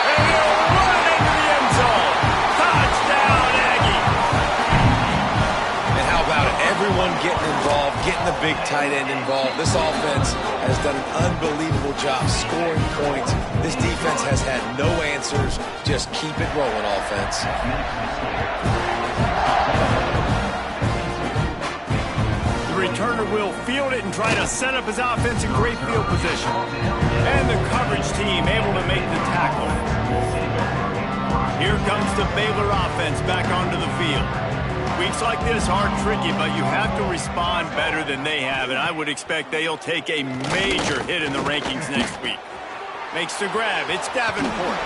And he'll run into the end zone. Touchdown, Aggie. And how about it? Everyone getting involved, getting the big tight end involved. This offense has done an unbelievable job scoring points. This defense has had no answers. Just keep it rolling, offense. The returner will field it and try to set up his offense in great field position. And the coverage team able to make the tackle. Here comes the Baylor offense back onto the field. Weeks like this are tricky, but you have to respond better than they have, and I would expect they'll take a major hit in the rankings next week. Makes the grab. It's Davenport.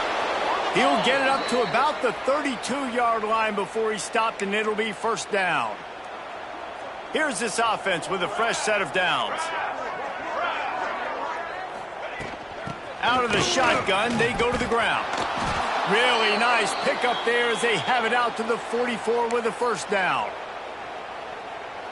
He'll get it up to about the 32-yard line before he stopped, and it'll be 1st down. Here's this offense with a fresh set of downs. Out of the shotgun, they go to the ground. Really nice pickup there as they have it out to the 44 with a 1st down.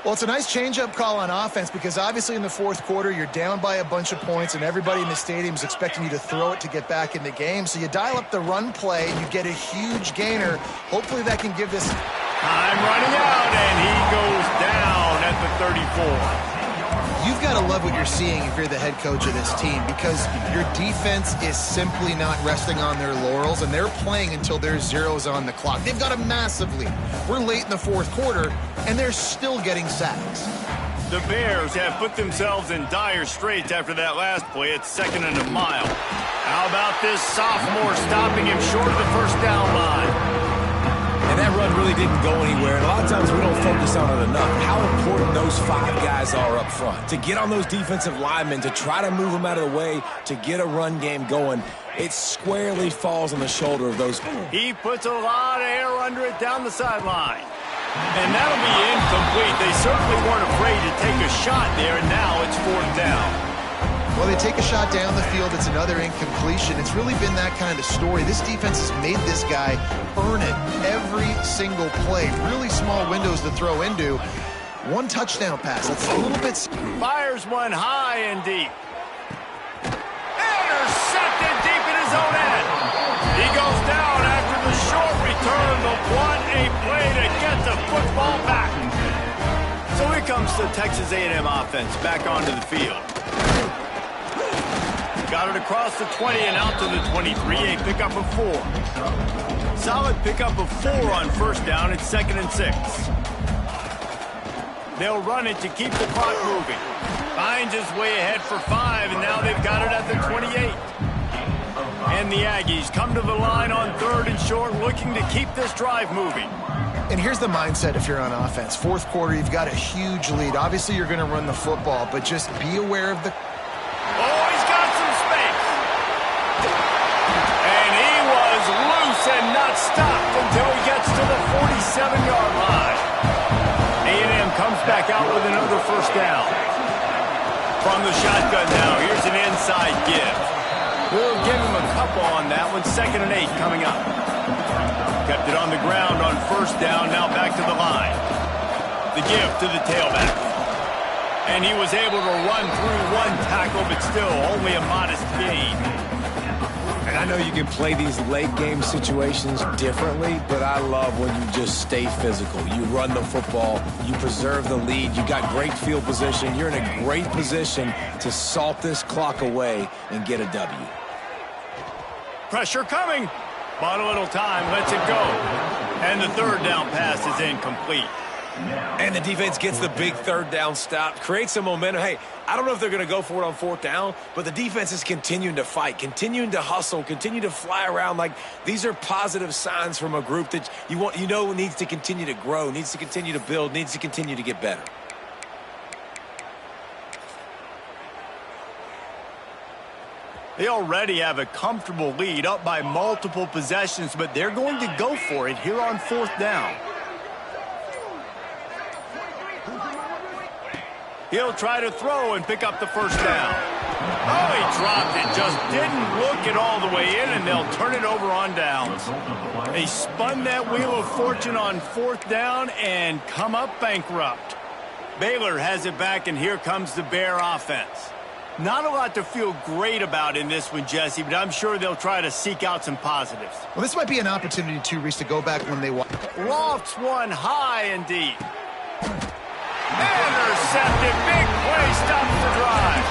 Well, it's a nice change-up call on offense because obviously in the 4th quarter, you're down by a bunch of points and everybody in the stadium is expecting you to throw it to get back in the game. So you dial up the run play, you get a huge gainer. Hopefully that can give this... Time running out, and he goes down at the 34. You've got to love what you're seeing if you're the head coach of this team because your defense is simply not resting on their laurels, and they're playing until there's zeros on the clock. They've got a massive lead. We're late in the 4th quarter, and they're still getting sacks. The Bears have put themselves in dire straits after that last play. It's 2nd and a mile. How about this sophomore stopping him short of the 1st down line? And that run really didn't go anywhere, and a lot of times we don't focus on it enough. How important those 5 guys are up front. To get on those defensive linemen, to try to move them out of the way, to get a run game going, it squarely falls on the shoulder of those. He puts a lot of air under it down the sideline. And that'll be incomplete. They certainly weren't afraid to take a shot there, and now it's 4th down. Well, they take a shot down the field. It's another incompletion. It's really been that kind of story. This defense has made this guy earn it every single play. Really small windows to throw into. 1 touchdown pass. That's a little bit... Fires one high and deep. Intercepted deep in his own end. He goes down after the short return, but what a play to get the football back. So here comes the Texas A&M offense back onto the field. Got it across the 20 and out to the 23, a pickup of 4. Solid pickup of 4 on 1st down. It's 2nd and 6. They'll run it to keep the clock moving. Finds his way ahead for 5, and now they've got it at the 28. And the Aggies come to the line on 3rd and short, looking to keep this drive moving. And here's the mindset if you're on offense. 4th quarter, you've got a huge lead. Obviously, you're going to run the football, but just be aware of the... Oh, he's got some space. And he was loose and not stopped until he gets to the 47-yard line. A&M comes back out with another 1st down. From the shotgun now, here's an inside give. We'll give him a couple on that one. 2nd and 8 coming up. Kept it on the ground on 1st down, now back to the line. The give to the tailback. And he was able to run through 1 tackle, but still only a modest gain. And I know you can play these late game situations differently, but I love when you just stay physical. You run the football, you preserve the lead, you got great field position, you're in a great position to salt this clock away and get a W. Pressure coming. Bought a little time, lets it go. And the 3rd down pass is incomplete. And the defense gets the big 3rd down stop, creates some momentum. Hey, I don't know if they're going to go for it on 4th down, but the defense is continuing to fight, continuing to hustle, continue to fly around. Like, these are positive signs from a group that you know needs to continue to grow, needs to continue to build, needs to continue to get better. They already have a comfortable lead, up by multiple possessions, but they're going to go for it here on 4th down. He'll try to throw and pick up the 1st down. Oh, he dropped it. Just didn't look it all the way in, and they'll turn it over on downs. They spun that wheel of fortune on 4th down and come up bankrupt. Baylor has it back, and here comes the Bear offense. Not a lot to feel great about in this one, Jesse, but I'm sure they'll try to seek out some positives. Well, this might be an opportunity, too, Reese, to go back when they... Lofts one high and deep. Intercepted. Big play. Stops the drive.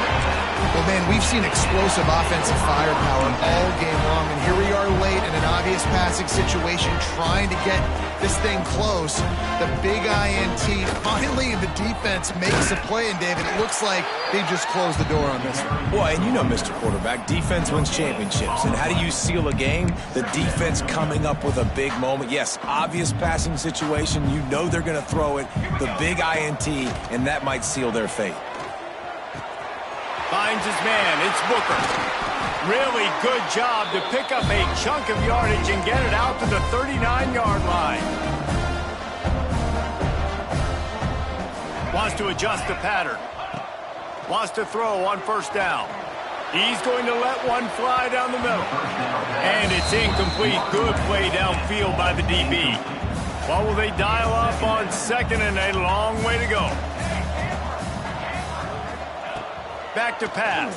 Well, man, we've seen explosive offensive firepower all game long, and here we are late in an obvious passing situation trying to get this thing close. The big INT. Finally, the defense makes a play, and David, it looks like they just closed the door on this one. Well, and you know, Mr. Quarterback, defense wins championships. And how do you seal a game? The defense coming up with a big moment. Yes, obvious passing situation. You know they're going to throw it. The big INT, and that might seal their fate. Finds his man. It's Booker. Really good job to pick up a chunk of yardage and get it out to the 39-yard line. Wants to adjust the pattern. Wants to throw on 1st down. He's going to let one fly down the middle. And it's incomplete. Good play downfield by the DB. What will they dial up on 2nd and a long way to go? Back to pass.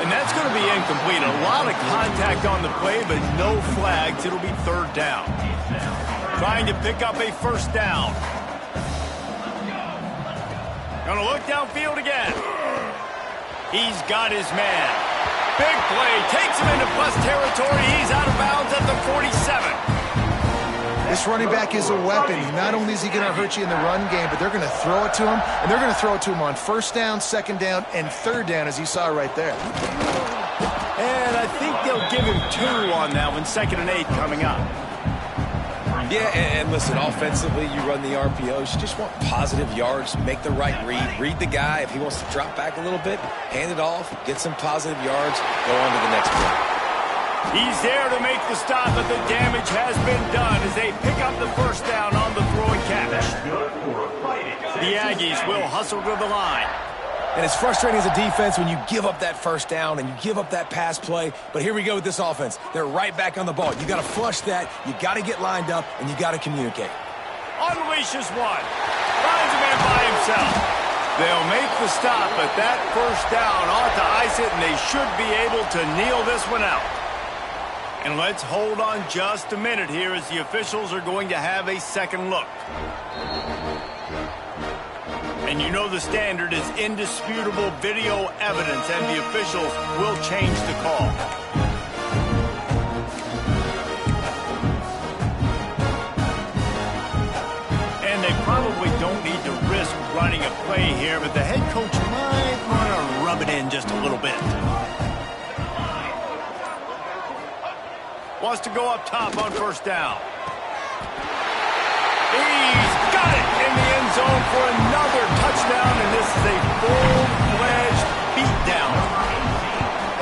And that's going to be incomplete. A lot of contact on the play, but no flags. It'll be 3rd down. Trying to pick up a 1st down. Going to look downfield again. He's got his man. Big play. Takes him into plus territory. He's out of bounds at the 47. This running back is a weapon. Not only is he going to hurt you in the run game, but they're going to throw it to him, and they're going to throw it to him on 1st down, 2nd down, and 3rd down, as you saw right there. And I think they'll give him 2 on that one. 2nd and 8 coming up. Yeah, and listen, offensively, you run the RPOs. You just want positive yards, make the right read the guy. If he wants to drop back a little bit, hand it off, get some positive yards, go on to the next play. He's there to make the stop, but the damage has been done as they pick up the first down on the throwing catch. The Aggies will hustle to the line. And it's frustrating as a defense when you give up that first down and you give up that pass play. But here we go with this offense. They're right back on the ball. You got to flush that. You got to get lined up, and you got to communicate. Unleashes one. Finds a man by himself. They'll make the stop, but that first down ought to ice it, and they should be able to kneel this one out. And let's hold on just a minute here as the officials are going to have a second look. And you know the standard is indisputable video evidence, and the officials will change the call. And they probably don't need to risk running a play here, but the head coach might want to rub it in just a little bit. Wants to go up top on first down. He's got it in the end zone for another touchdown, and this is a full-fledged beatdown.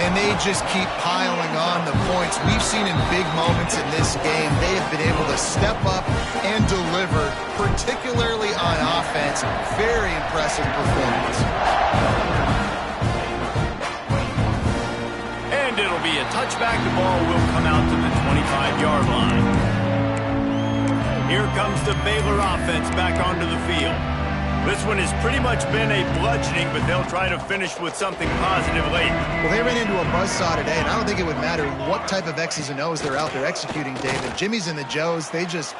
And they just keep piling on the points. We've seen in big moments in this game, they have been able to step up and deliver, particularly on offense. Very impressive performance. And it'll be a touchback. The ball will come out to the 25-yard line. Here comes the Baylor offense back onto the field. This one has pretty much been a bludgeoning, but they'll try to finish with something positive late. Well, they ran into a buzzsaw today, and I don't think it would matter what type of X's and O's they're out there executing, David. Jimmy's and the Joes, they're just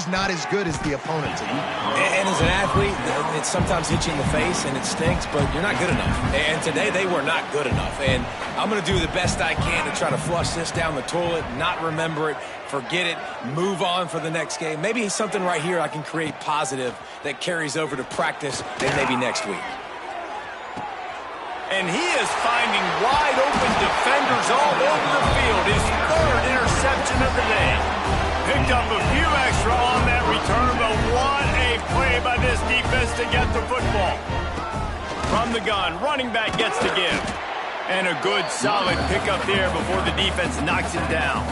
not as good as the opponent team. And as an athlete, it sometimes hits you in the face and it stinks, but you're not good enough. And today they were not good enough. And I'm going to do the best I can to try to flush this down the toilet, not remember it, forget it, move on for the next game. Maybe something right here I can create positive that carries over to practice and maybe next week. And he is finding wide open defenders all over the field. His third interception of the day. Picked up a few extra on that return, but what a play by this defense to get the football. From the gun, running back gets the give. And a good, solid pickup there before the defense knocks him down.